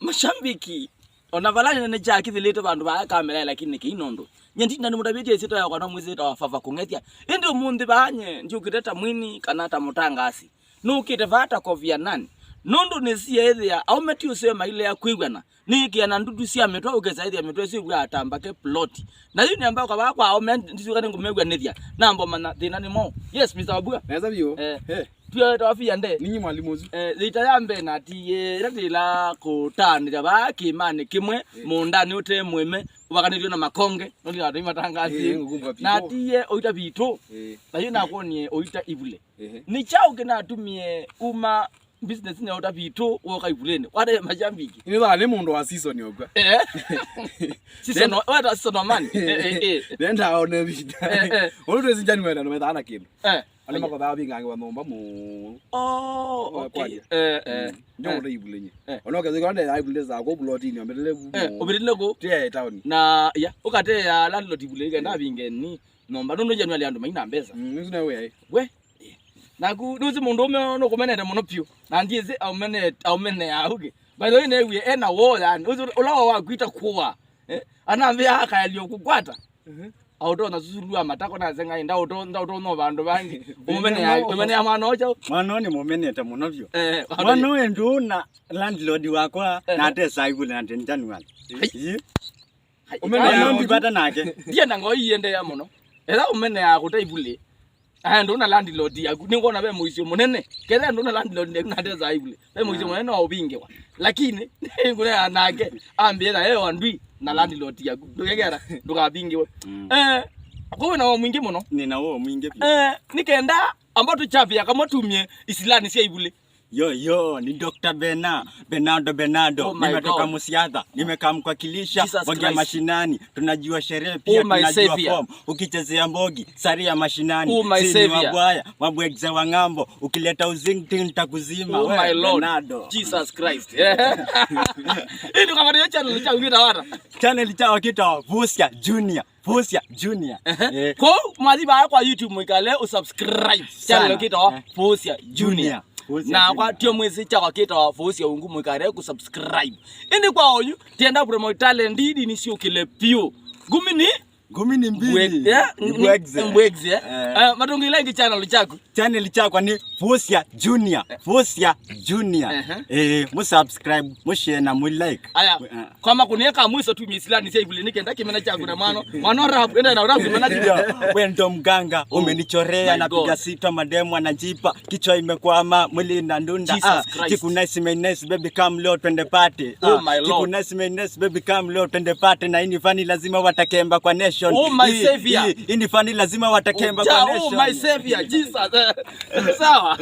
Mashambiki onavalana ne jaki zilito bantu ba kamera lakini kinondo nyendi ndani mudabiti esito ya kwa mwizito wafava kungetia indi mundi banye ndi ukiteta mwini kanata mutangasi nukite vata kofianan nundu nesia ethia au meti usema ile ya kwigwana niki ana ndudu sia metwa ugeza ethia metwa sia gwa atambake plot na yuni ambao kwa kwa au meti ndisuka ngumegwa nethia nambo mana thina ni mo yes Mr. Wabua naweza bio pia tawafia nde ninyi mwalimu uzu lita yambe na tiye ratila kutanira ba kimani kimwe mundani ute mweme ubakanityo na makonge noli atu matangazi na tiye oita bito na yuna konie oita ibule ni chao kina tumie uma business ni oita bito woka ibuleni wade majambiki ni ba le mundu wa season yogwa season wada season man nenda one bida olu zinjani wena no metana kindu alema kwa babi ngange wa nomba mu okay nyo ndo ibulenye onoka zikwande ibule za ko blotini ombelele obelele go tie town na ya ukate ya landlord ibuleke ndabingeni nomba nono janwali andu maina mbeza ngizina we naku nuzi mundu ume no kumenete muno pio na ndize aumene ya uge by the way newe ena wo yani ulawa wa kuita kuwa anambia aka yalio kukwata autona susulua matako na zenga inda auto no bandu bangi umene ya mwana ocha mwana ni momeneta muno pio mwana we nduna landlord wako na atesa ibule na January umene ndibata nake ndiye nango yende ya muno era umene ya kutaibule nduna landlord yaku ningona be muisyo munene kele nduna landlord nekunateza ibule be muisyo munene obingewa lakini ngune anake ambiela yeye wandwi na landlord yaku ndogegera ndukabingiwe kwa na mwingi muno nina wo mwingi pia nikenda ambato chavya kama tumie isilani sia ibule yo ni Dr. Bernardo nimetoka Musiadha nimekamkwakilisha mbogi ya mashinani tunajua sherehe pia tunajua form ukichezea mbogi sari ya mashinani sisi mabwaya mabwegza wa ngambo ukileta uzingi nitakuzima my Lord Jesus Christ ndio kama ndio channel cha ngita wata channel cha wakita Vuusya Junior kwa madiba kwa YouTube mwikale usubscribe channel kita Vuusya Junior na kwa tio mwezi cha wakita wa Vuusya uungu mwikare kusubscribe indi kwa oyu tienda promote talent ndi ni sio kile pio gumi ni mbili mbwegze matungile ngi channel chako ni Vuusya Junior mu subscribe mu share na mu like aya kama kunieka mwiso tu misilani sasa hivi nikenda kimena changu na mwana rap enda na rap kimena wewe ndo mganga umenichorea napiga sita mademu anajipa kichwa imekwama mwili na ndunda siku nice baby come leo twende party siku nice baby come leo twende party na ini fani lazima watakemba kwa nation my savior ini fani lazima watakemba kwa nation my savior Jesus sawa